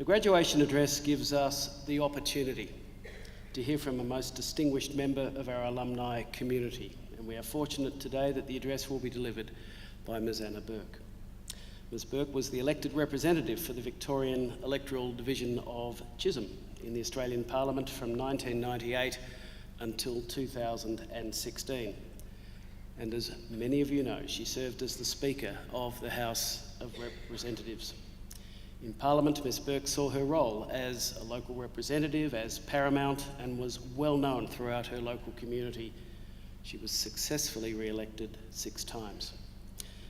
The graduation address gives us the opportunity to hear from a most distinguished member of our alumni community, and we are fortunate today that the address will be delivered by Ms Anna Burke. Ms Burke was the elected representative for the Victorian electoral division of Chisholm in the Australian Parliament from 1998 until 2016. And as many of you know, she served as the Speaker of the House of Representatives. In Parliament, Ms Burke saw her role as a local representative as paramount and was well known throughout her local community. She was successfully re-elected 6 times.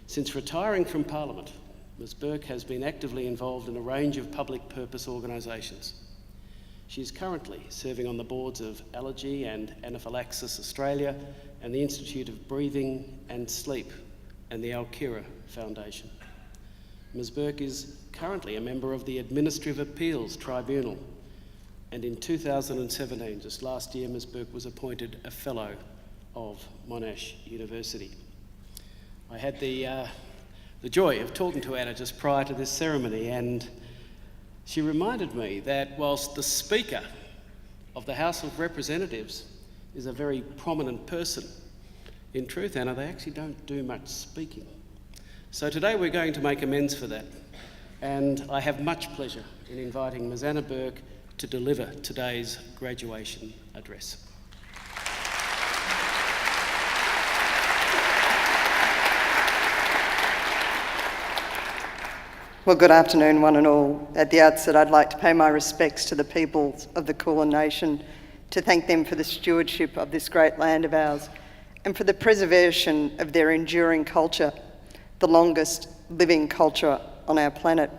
Since retiring from Parliament, Ms Burke has been actively involved in a range of public purpose organisations. She is currently serving on the boards of Allergy and Anaphylaxis Australia and the Institute of Breathing and Sleep and the Alkira Foundation. Ms Burke is currently a member of the Administrative Appeals Tribunal, and in 2017, just last year, Ms Burke was appointed a Fellow of Monash University. I had the joy of talking to Anna just prior to this ceremony, and she reminded me that whilst the Speaker of the House of Representatives is a very prominent person, in truth, Anna, they actually don't do much speaking. So today we're going to make amends for that, and I have much pleasure in inviting Ms Anna Burke to deliver today's graduation address. Well, good afternoon, one and all. At the outset, I'd like to pay my respects to the peoples of the Kulin Nation, to thank them for the stewardship of this great land of ours, and for the preservation of their enduring culture, the longest living culture on our planet.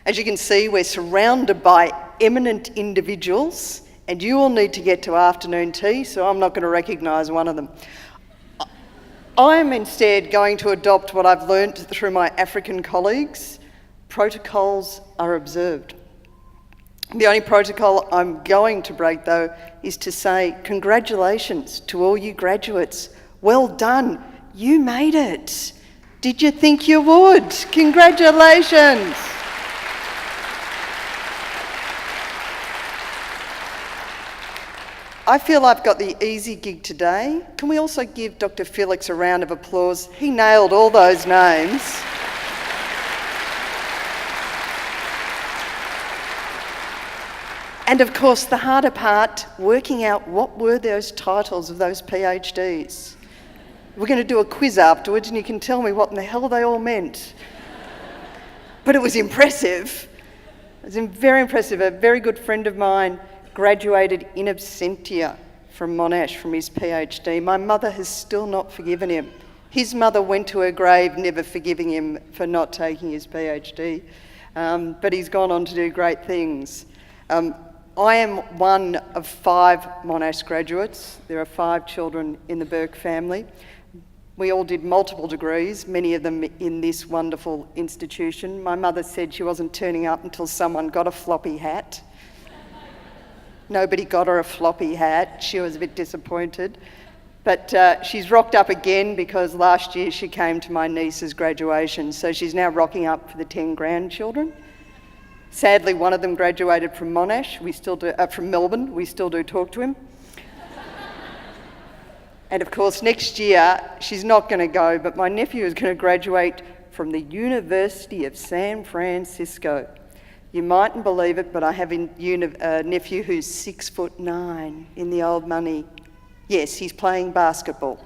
As you can see, we're surrounded by eminent individuals, and you all need to get to afternoon tea, so I'm not going to recognise one of them. I am instead going to adopt what I've learnt through my African colleagues. Protocols are observed. The only protocol I'm going to break, though, is to say congratulations to all you graduates. Well done, you made it. Did you think you would? Congratulations. I feel I've got the easy gig today. Can we also give Dr. Felix a round of applause? He nailed all those names. And of course, the harder part, working out what were those titles of those PhDs. We're going to do a quiz afterwards and you can tell me what in the hell they all meant. But it was impressive. It was very impressive. A very good friend of mine graduated in absentia from Monash from his PhD. My mother has still not forgiven him. His mother went to her grave never forgiving him for not taking his PhD. But he's gone on to do great things. I am one of 5 Monash graduates. There are 5 children in the Burke family. We all did multiple degrees, many of them in this wonderful institution. My mother said she wasn't turning up until someone got a floppy hat. Nobody got her a floppy hat. She was a bit disappointed. But she's rocked up again because last year she came to my niece's graduation, so she's now rocking up for the 10 grandchildren. Sadly, one of them graduated from Monash. We still do, from Melbourne. We still do talk to him. And of course, next year, she's not going to go, but my nephew is going to graduate from the University of San Francisco. You mightn't believe it, but I have a nephew who's 6'9" in the old money. Yes, he's playing basketball.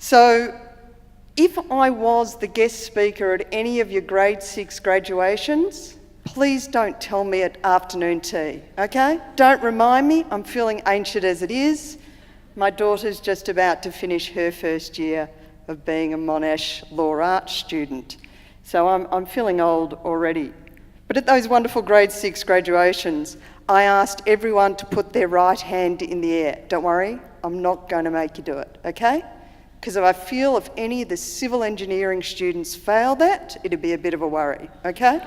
So, if I was the guest speaker at any of your grade 6 graduations, please don't tell me at afternoon tea, okay? Don't remind me, I'm feeling ancient as it is. My daughter's just about to finish her first year of being a Monash Law Arts student. So I'm feeling old already. But at those wonderful grade 6 graduations, I asked everyone to put their right hand in the air. Don't worry, I'm not going to make you do it, okay? Because I feel if any of the civil engineering students fail that, it'd be a bit of a worry, okay?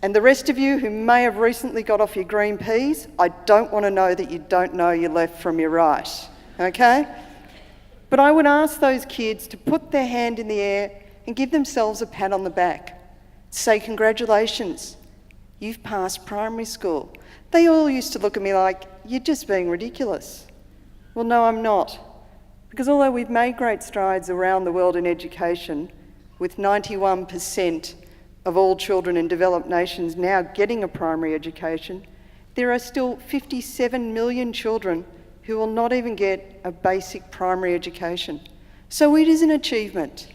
And the rest of you who may have recently got off your green peas, I don't want to know that you don't know your left from your right, okay? But I would ask those kids to put their hand in the air and give themselves a pat on the back. say congratulations, you've passed primary school. They all used to look at me like, you're just being ridiculous. Well, no, I'm not. Because although we've made great strides around the world in education, with 91% of all children in developed nations now getting a primary education, there are still 57 million children who will not even get a basic primary education. So it is an achievement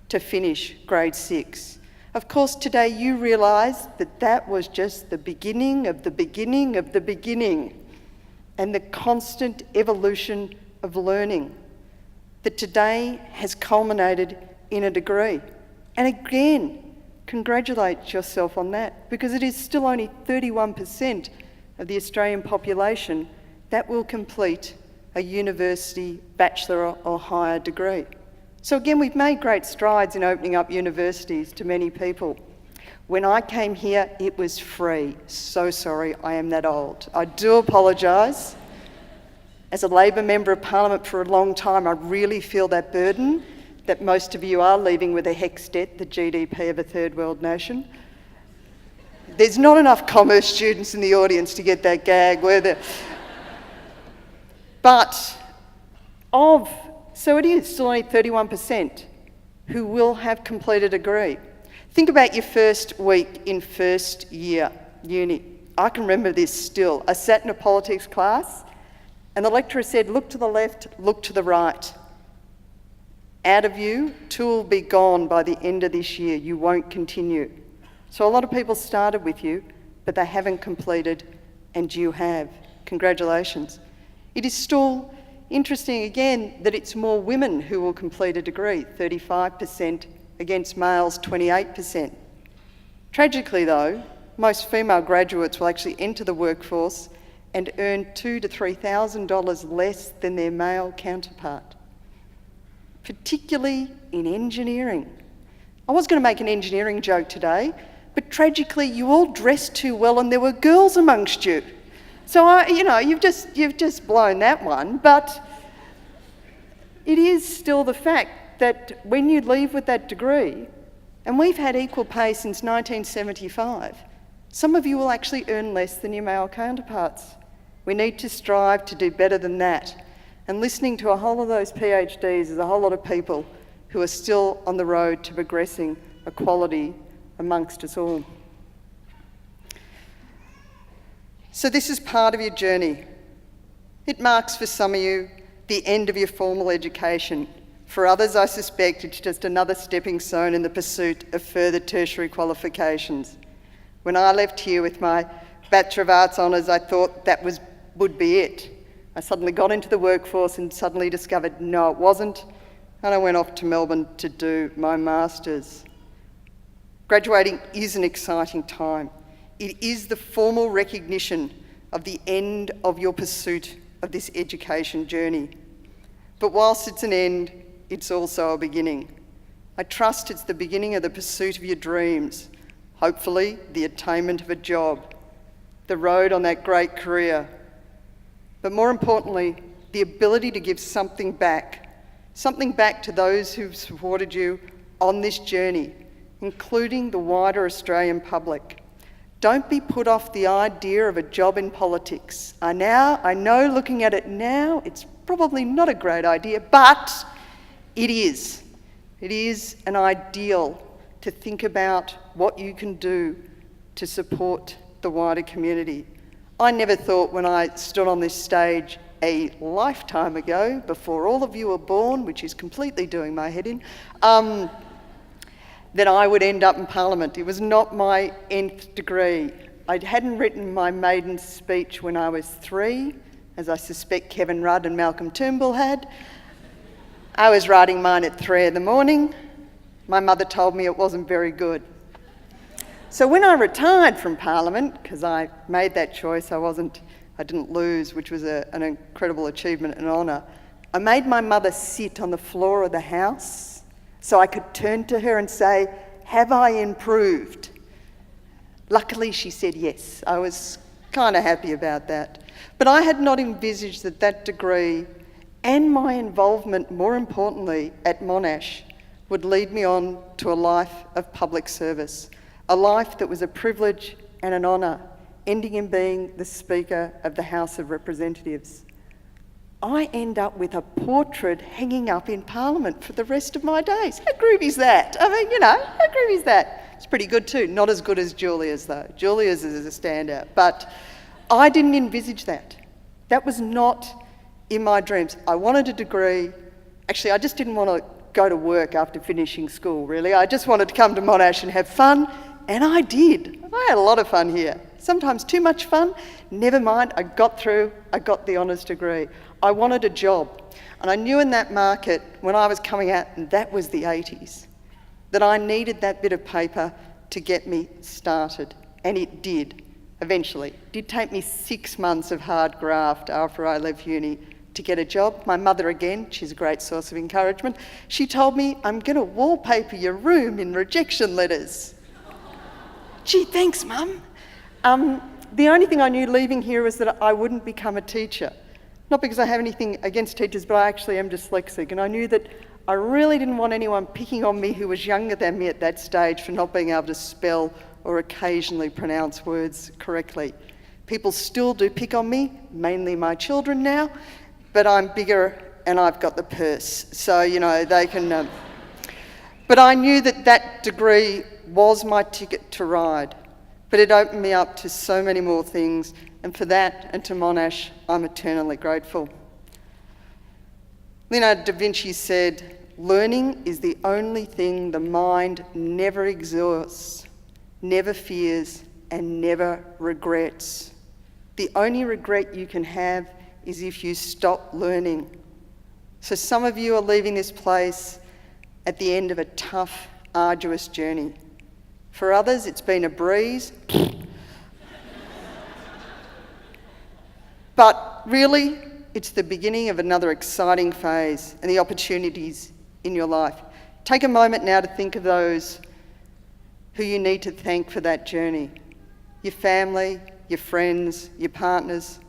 to finish grade 6. Of course, today you realise that that was just the beginning of the beginning of the beginning, and the constant evolution of learning that today has culminated in a degree. And again, congratulate yourself on that, because it is still only 31% of the Australian population that will complete a university bachelor or higher degree. So again, we've made great strides in opening up universities to many people. When I came here, it was free. So sorry, I am that old. I do apologise. As a Labor Member of Parliament for a long time, I really feel that burden that most of you are leaving with a HECS debt, the GDP of a third world nation. There's not enough commerce students in the audience to get that gag, were there? So it is still only 31% who will have completed a degree. Think about your first week in first year uni. I can remember this still. I sat in a politics class and the lecturer said, look to the left, look to the right. Out of you, 2 will be gone by the end of this year. You won't continue. So a lot of people started with you, but they haven't completed, and you have. Congratulations. It is still interesting again that it's more women who will complete a degree, 35% against males, 28%. Tragically though, most female graduates will actually enter the workforce and earn $2,000 to $3,000 less than their male counterpart, particularly in engineering. I was going to make an engineering joke today, but tragically you all dressed too well and there were girls amongst you. So, you've just blown that one, but it is still the fact that when you leave with that degree, and we've had equal pay since 1975, some of you will actually earn less than your male counterparts. We need to strive to do better than that. And listening to a whole lot of those PhDs is a whole lot of people who are still on the road to progressing equality amongst us all. So this is part of your journey. It marks for some of you the end of your formal education. For others, I suspect it's just another stepping stone in the pursuit of further tertiary qualifications. When I left here with my Bachelor of Arts honours, I thought that would be it. I suddenly got into the workforce and suddenly discovered, no, it wasn't, and I went off to Melbourne to do my Masters. Graduating is an exciting time. It is the formal recognition of the end of your pursuit of this education journey. But whilst it's an end, it's also a beginning. I trust it's the beginning of the pursuit of your dreams, hopefully the attainment of a job, the road on that great career, but more importantly, the ability to give something back to those who've supported you on this journey, including the wider Australian public. Don't be put off the idea of a job in politics. I know looking at it now, it's probably not a great idea, but it is. It is an ideal to think about what you can do to support the wider community. I never thought when I stood on this stage a lifetime ago, before all of you were born, which is completely doing my head in, that I would end up in Parliament. It was not my nth degree. I hadn't written my maiden speech when I was 3, as I suspect Kevin Rudd and Malcolm Turnbull had. I was writing mine at 3 in the morning. My mother told me it wasn't very good. So when I retired from Parliament, because I made that choice, I didn't lose, which was an incredible achievement and honour, I made my mother sit on the floor of the House so I could turn to her and say, have I improved? Luckily, she said yes. I was kind of happy about that. But I had not envisaged that degree and my involvement, more importantly, at Monash, would lead me on to a life of public service, a life that was a privilege and an honour, ending in being the Speaker of the House of Representatives. I end up with a portrait hanging up in Parliament for the rest of my days. How groovy is that? I mean, how groovy is that? It's pretty good too. Not as good as Julia's though. Julia's is a standout. But I didn't envisage that. That was not in my dreams. I wanted a degree. Actually, I just didn't want to go to work after finishing school, really. I just wanted to come to Monash and have fun, and I did. I had a lot of fun here. Sometimes too much fun. Never mind, I got through, I got the honours degree. I wanted a job, and I knew in that market when I was coming out, and that was the 80s, that I needed that bit of paper to get me started, and it did, eventually. It did take me 6 months of hard graft after I left uni to get a job. My mother, again, she's a great source of encouragement, she told me, I'm going to wallpaper your room in rejection letters. Gee, thanks, Mum. The only thing I knew leaving here was that I wouldn't become a teacher. Not because I have anything against teachers, but I actually am dyslexic, and I knew that I really didn't want anyone picking on me who was younger than me at that stage for not being able to spell or occasionally pronounce words correctly. People still do pick on me, mainly my children now, but I'm bigger and I've got the purse, so they can... But I knew that that degree was my ticket to ride, but it opened me up to so many more things, and for that and to Monash, I'm eternally grateful. Leonardo da Vinci said, learning is the only thing the mind never exhausts, never fears, and never regrets. The only regret you can have is if you stop learning. So some of you are leaving this place at the end of a tough, arduous journey. For others, it's been a breeze. But really, it's the beginning of another exciting phase and the opportunities in your life. Take a moment now to think of those who you need to thank for that journey. Your family, your friends, your partners,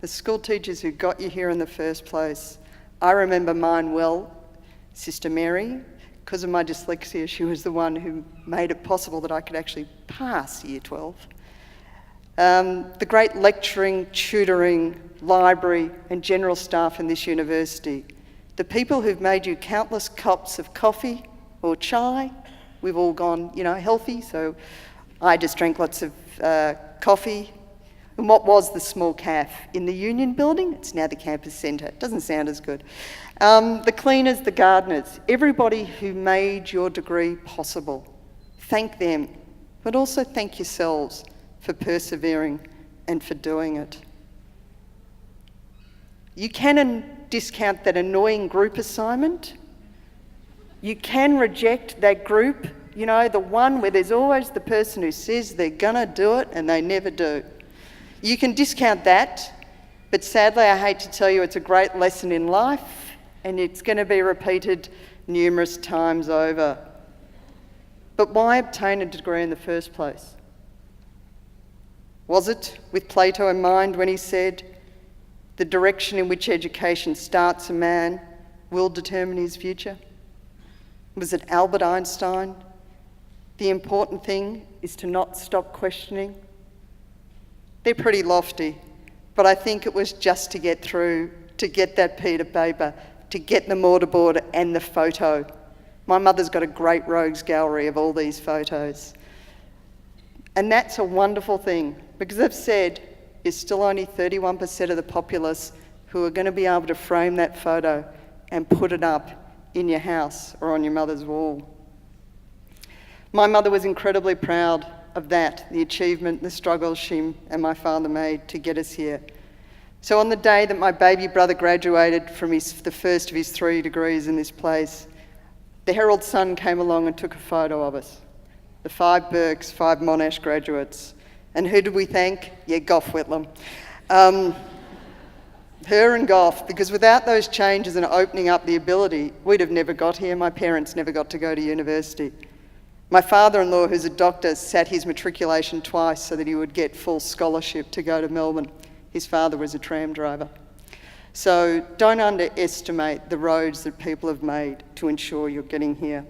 the school teachers who got you here in the first place. I remember mine well, Sister Mary. Because of my dyslexia, she was the one who made it possible that I could actually pass Year 12. The great lecturing, tutoring, library and general staff in this university. The people who've made you countless cups of coffee or chai. We've all gone, healthy, so I just drank lots of coffee. And what was the small cafe in the Union building? It's now the campus centre. It doesn't sound as good. The cleaners, the gardeners, everybody who made your degree possible. Thank them, but also thank yourselves for persevering and for doing it. You can discount that annoying group assignment. You can reject that group, the one where there's always the person who says they're gonna do it and they never do. You can discount that, but sadly I hate to tell you it's a great lesson in life and it's going to be repeated numerous times over. But why obtain a degree in the first place? Was it with Plato in mind when he said, the direction in which education starts a man will determine his future? Was it Albert Einstein? The important thing is to not stop questioning. They're pretty lofty, but I think it was just to get through, to get that sheet of paper, to get the mortarboard and the photo. My mother's got a great rogues gallery of all these photos. And that's a wonderful thing, because I've said there's still only 31% of the populace who are going to be able to frame that photo and put it up in your house or on your mother's wall. My mother was incredibly proud of that, the achievement, the struggle she and my father made to get us here. So on the day that my baby brother graduated from the first of his 3 degrees in this place, the Herald Sun came along and took a photo of us. The 5 Burkes, 5 Monash graduates. And who did we thank? Yeah, Gough Whitlam. Her and Gough, because without those changes and opening up the ability, we'd have never got here. My parents never got to go to university. My father-in-law, who's a doctor, sat his matriculation twice so that he would get full scholarship to go to Melbourne. His father was a tram driver. So don't underestimate the roads that people have made to ensure you're getting here.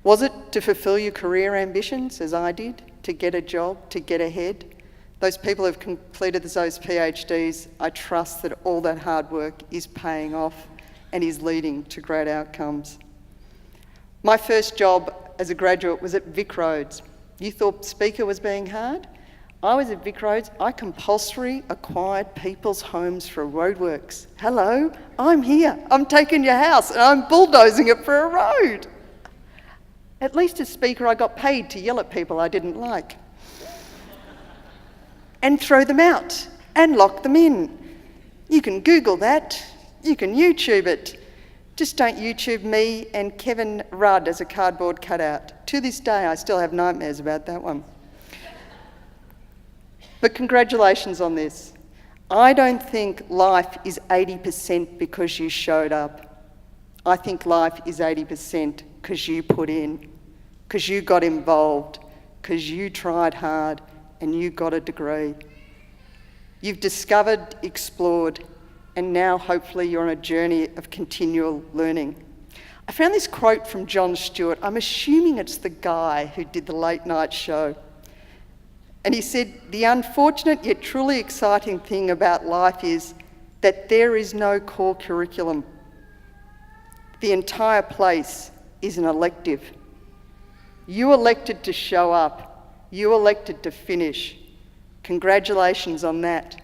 Was it to fulfil your career ambitions, as I did? to get a job, to get ahead. Those people who've completed those PhDs, I trust that all that hard work is paying off and is leading to great outcomes. My first job as a graduate was at Vic Roads. You thought speaker was being hard? I was at Vic Roads. I compulsory acquired people's homes for roadworks. Hello, I'm here. I'm taking your house and I'm bulldozing it for a road. At least as speaker, I got paid to yell at people I didn't like and throw them out and lock them in. You can Google that. You can YouTube it. Just don't YouTube me and Kevin Rudd as a cardboard cutout. To this day, I still have nightmares about that one. But congratulations on this. I don't think life is 80% because you showed up. I think life is 80% because you put in, because you got involved, because you tried hard and you got a degree. You've discovered, explored, and now hopefully you're on a journey of continual learning. I found this quote from Jon Stewart. I'm assuming it's the guy who did the late night show. And he said, the unfortunate yet truly exciting thing about life is that there is no core curriculum. The entire place is an elective. You elected to show up. You elected to finish. Congratulations on that,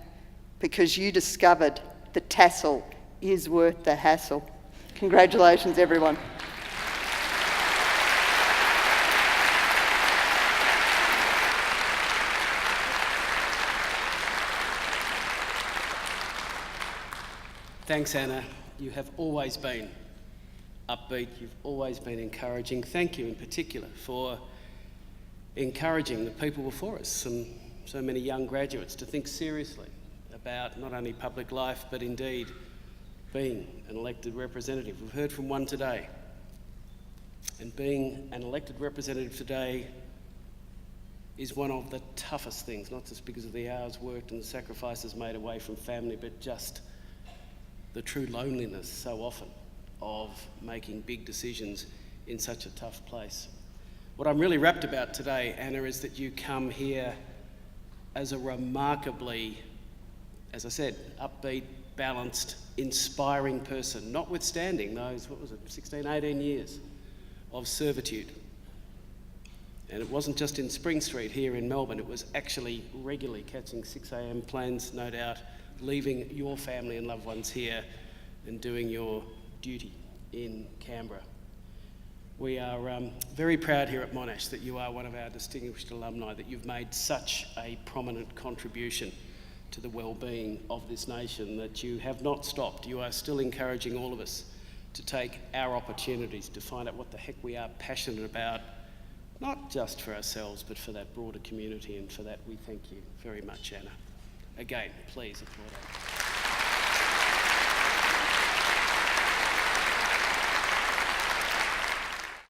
because you discovered the tassel is worth the hassle. Congratulations, everyone. Thanks, Anna. You have always been upbeat. You've always been encouraging. Thank you in particular for encouraging the people before us, so many young graduates, to think seriously about not only public life, but indeed being an elected representative. We've heard from one today. And being an elected representative today is one of the toughest things, not just because of the hours worked and the sacrifices made away from family, but just the true loneliness so often of making big decisions in such a tough place. What I'm really rapt about today, Anna, is that you come here as a remarkably, as I said, upbeat, balanced, inspiring person, notwithstanding those, 16, 18 years of servitude. And it wasn't just in Spring Street here in Melbourne, it was actually regularly catching 6 a.m. planes, no doubt, leaving your family and loved ones here and doing your duty in Canberra. We are very proud here at Monash that you are one of our distinguished alumni, that you've made such a prominent contribution to the well-being of this nation, that you have not stopped. You are still encouraging all of us to take our opportunities to find out what the heck we are passionate about, not just for ourselves, but for that broader community, and for that we thank you very much, Anna. Again, please applaud her.